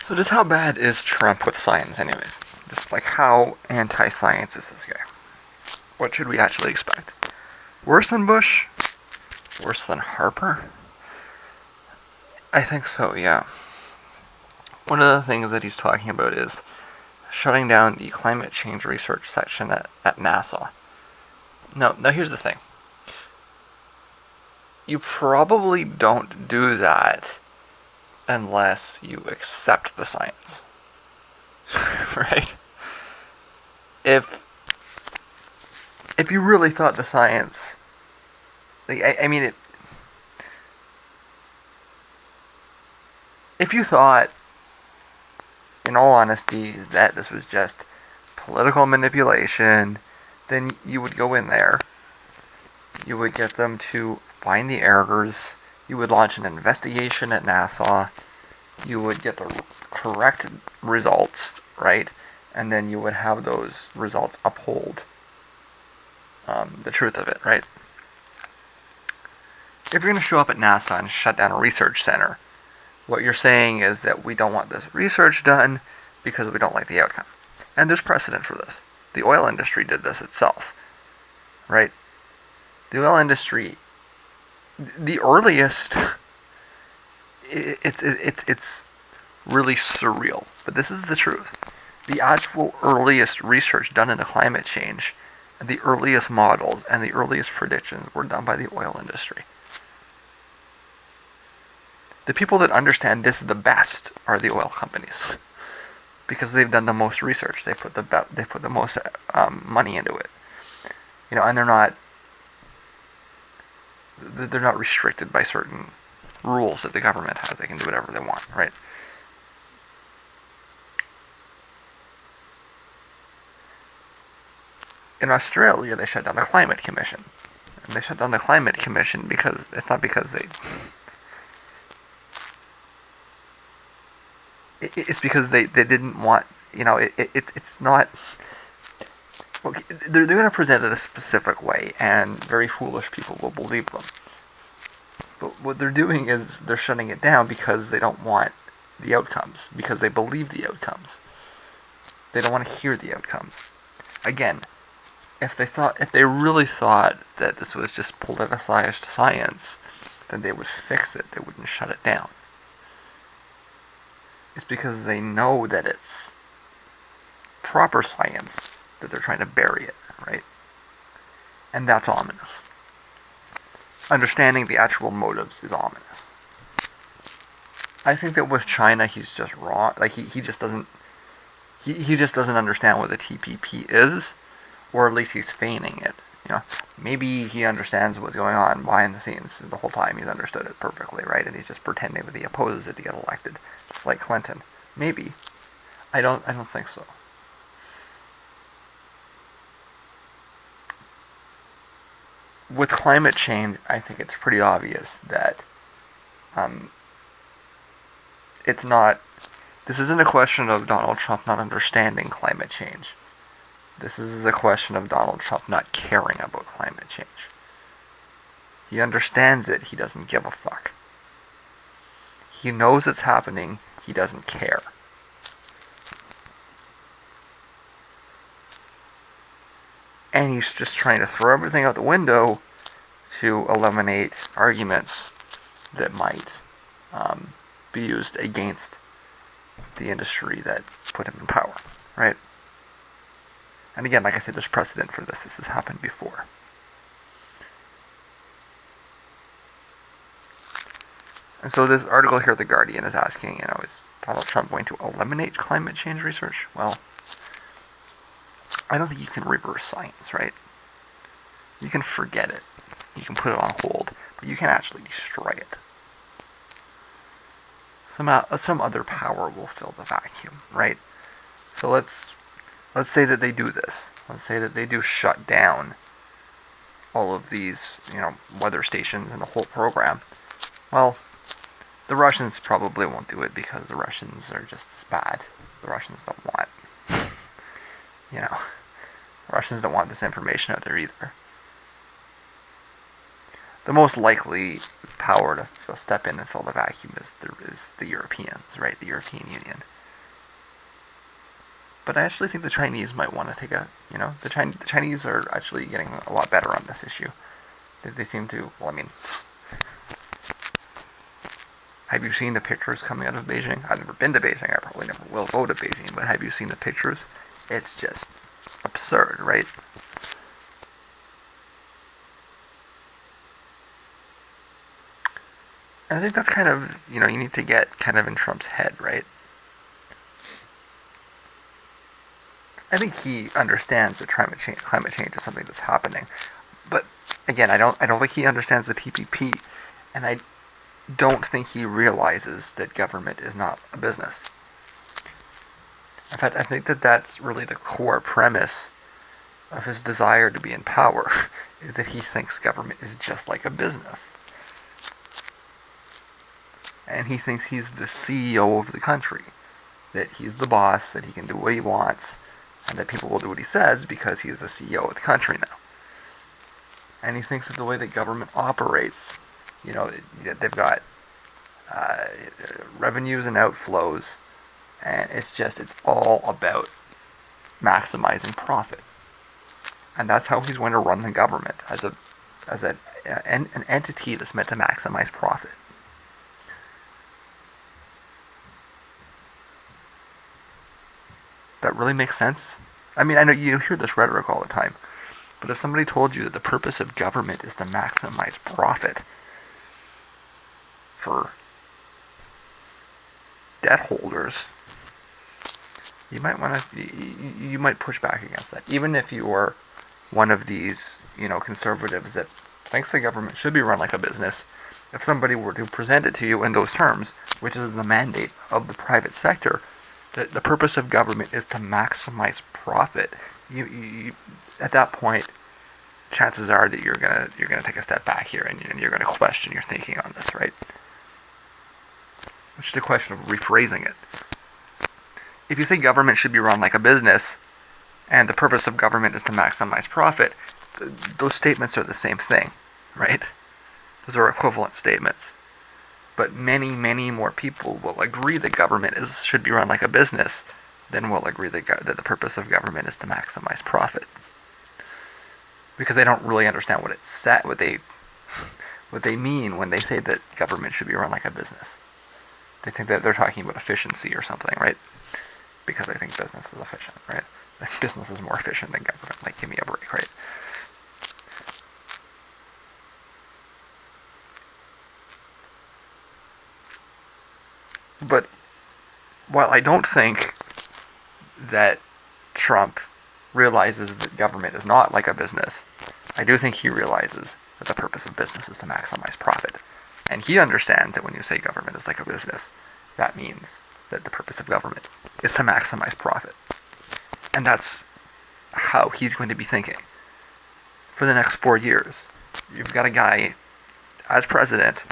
So just how bad is Trump with science anyways? Just like how anti-science is this guy? What should we actually expect? Worse than Bush? Worse than Harper? I think so, yeah. One of the things that he's talking about is shutting down the climate change research section at NASA. Now here's the thing. You probably don't do that unless you accept the science. Right? If you really thought the science, like, I mean, if you thought, in all honesty, that this was just political manipulation, then you would go in there, you would get them to find the errors, you would launch an investigation at NASA, you would get the correct results, right? And then you would have those results uphold the truth of it, right? If you're going to show up at NASA and shut down a research center, what you're saying is that we don't want this research done because we don't like the outcome. And there's precedent for this. The oil industry did this itself, right? The oil industry, the earliest, it's really surreal, but this is the truth. The actual earliest research done into climate change, the earliest models and the earliest predictions were done by the oil industry. The people that understand this the best are the oil companies, because they've done the most research. They put the most money into it, and they're not restricted by certain rules that the government has. They can do whatever they want, right? In Australia, they shut down the Climate Commission. And they shut down the Climate Commission because it's not because it's because they didn't want, it's not, okay, they're going to present it a specific way, and very foolish people will believe them. But what they're doing is they're shutting it down because they don't want the outcomes, because they believe the outcomes. They don't want to hear the outcomes. Again, if they really thought that this was just politicized science, then they would fix it. They wouldn't shut it down. It's because they know that it's proper science that they're trying to bury it, right? And that's ominous. Understanding the actual motives is ominous. I think that with China, he's just wrong. Like he just doesn't understand what the TPP is, or at least he's feigning it. Maybe he understands what's going on behind the scenes. The whole time he's understood it perfectly, right? And he's just pretending that he opposes it to get elected, just like Clinton. Maybe. I don't think so. With climate change, I think it's pretty obvious that it's not. This isn't a question of Donald Trump not understanding climate change. This is a question of Donald Trump not caring about climate change. He understands it, he doesn't give a fuck. He knows it's happening, he doesn't care. And he's just trying to throw everything out the window to eliminate arguments that might be used against the industry that put him in power, right? And again, like I said, there's precedent for this. This has happened before. And so this article here at The Guardian is asking, is Donald Trump going to eliminate climate change research? Well, I don't think you can reverse science, right? You can forget it. You can put it on hold, but you can actually destroy it. Some other power will fill the vacuum, right? So let's say that they do this. Let's say that they do shut down all of these, weather stations and the whole program. Well, the Russians probably won't do it because the Russians are just as bad. The Russians don't want, the Russians don't want this information out there either. The most likely power to step in and fill the vacuum is the Europeans, right? The European Union. But I actually think the Chinese might want to take the Chinese are actually getting a lot better on this issue. They seem to, well, I mean, have you seen the pictures coming out of Beijing? I've never been to Beijing, I probably never will go to Beijing, but have you seen the pictures? It's just absurd, right? And I think that's kind of, you need to get kind of in Trump's head, right? I think he understands that climate change is something that's happening. But again, I don't think he understands the TPP, and I don't think he realizes that government is not a business. In fact, I think that that's really the core premise of his desire to be in power, is that he thinks government is just like a business. And he thinks he's the CEO of the country, that he's the boss, that he can do what he wants, and that people will do what he says because he's the CEO of the country now. And he thinks that the way that government operates, they've got revenues and outflows, and it's all about maximizing profit. And that's how he's going to run the government, as an entity that's meant to maximize profit. That really makes sense? I mean, I know you hear this rhetoric all the time, but if somebody told you that the purpose of government is to maximize profit for debt holders, you might push back against that. Even if you are one of these, conservatives that thinks the government should be run like a business, if somebody were to present it to you in those terms, which is the mandate of the private sector, that the purpose of government is to maximize profit, you at that point, chances are that you're gonna take a step back here and you're gonna question your thinking on this, right? It's just a question of rephrasing it. If you say government should be run like a business, and the purpose of government is to maximize profit, those statements are the same thing, right? Those are equivalent statements. But many, many more people will agree that government should be run like a business than will agree that the purpose of government is to maximize profit. Because they don't really understand what they mean when they say that government should be run like a business. They think that they're talking about efficiency or something, right? Because they think business is efficient, right? Business is more efficient than government. Like, give me a break, right? But while I don't think that Trump realizes that government is not like a business, I do think he realizes that the purpose of business is to maximize profit. And he understands that when you say government is like a business, that means that the purpose of government is to maximize profit. And that's how he's going to be thinking for the next 4 years. You've got a guy as president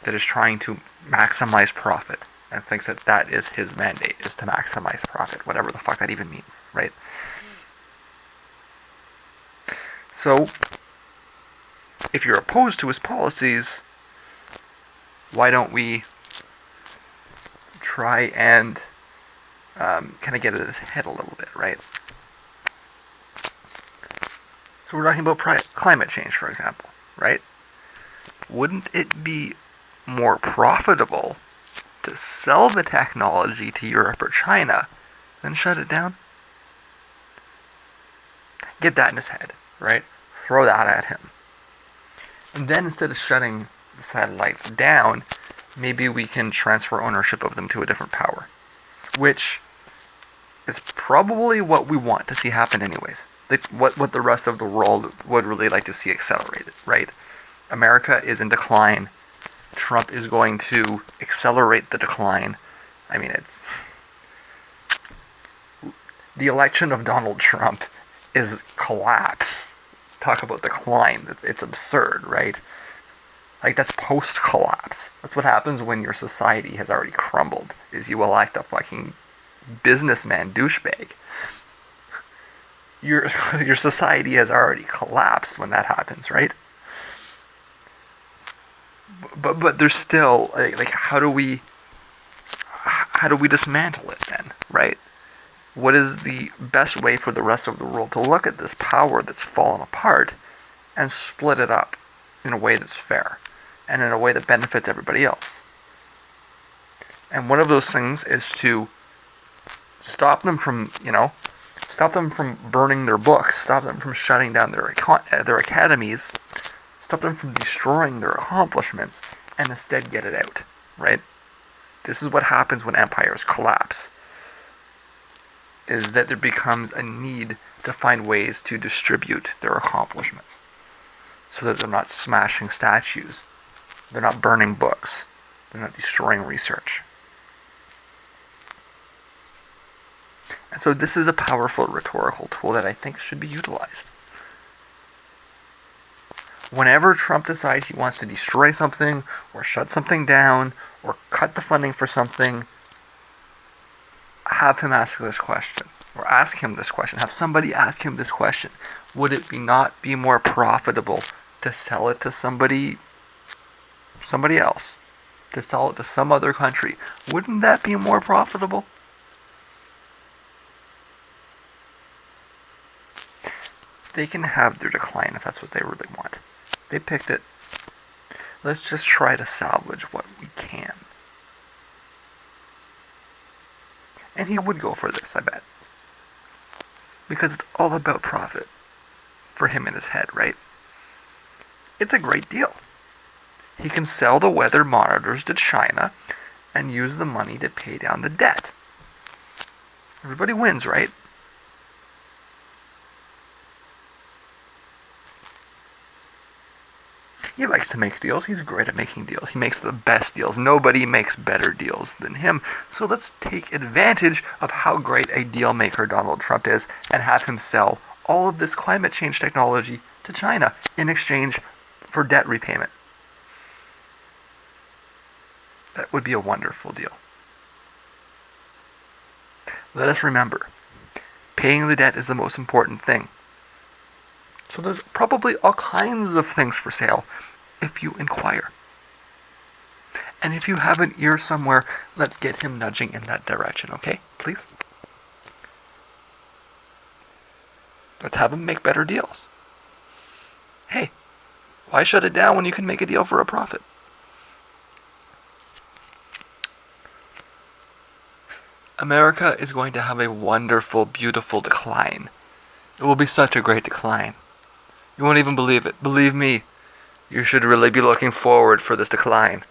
that is trying to maximize profit and thinks that that is his mandate, is to maximize profit, whatever the fuck that even means, right? So, if you're opposed to his policies, why don't we try and kind of get in his head a little bit, right? So we're talking about climate change, for example, right? Wouldn't it be more profitable to sell the technology to Europe or China than shut it down? Get that in his head, right? Throw that at him. And then instead of shutting the satellites down, maybe we can transfer ownership of them to a different power, which is probably what we want to see happen anyways. What the rest of the world would really like to see accelerated, right? America is in decline. Trump is going to accelerate the decline. I mean, it's the election of Donald Trump is collapse. Talk about decline. It's absurd, right? Like, that's post-collapse. That's what happens when your society has already crumbled, is you elect a fucking businessman douchebag. Your society has already collapsed when that happens, right? But there's still, like how do we dismantle it then, right? What is the best way for the rest of the world to look at this power that's fallen apart and split it up in a way that's fair and in a way that benefits everybody else? And one of those things is to stop them from, stop them from burning their books, stop them from shutting down their academies, stop them from destroying their accomplishments, and instead get it out, right? This is what happens when empires collapse, is that there becomes a need to find ways to distribute their accomplishments so that they're not smashing statues, they're not burning books, they're not destroying research. And so this is a powerful rhetorical tool that I think should be utilized. Whenever Trump decides he wants to destroy something, or shut something down, or cut the funding for something, have him ask this question, or ask him this question, have somebody ask him this question. Would it not be more profitable to sell it to somebody else, to sell it to some other country? Wouldn't that be more profitable? They can have their decline if that's what they really want. They picked it. Let's just try to salvage what we can. And he would go for this, I bet. Because it's all about profit for him in his head, right? It's a great deal. He can sell the weather monitors to China and use the money to pay down the debt. Everybody wins, right? He likes to make deals. He's great at making deals. He makes the best deals. Nobody makes better deals than him. So let's take advantage of how great a deal maker Donald Trump is and have him sell all of this climate change technology to China in exchange for debt repayment. That would be a wonderful deal. Let us remember, paying the debt is the most important thing. So there's probably all kinds of things for sale if you inquire. And if you have an ear somewhere, let's get him nudging in that direction, okay? Please? Let's have him make better deals. Hey, why shut it down when you can make a deal for a profit? America is going to have a wonderful, beautiful decline. It will be such a great decline. You won't even believe it. Believe me, you should really be looking forward for this decline.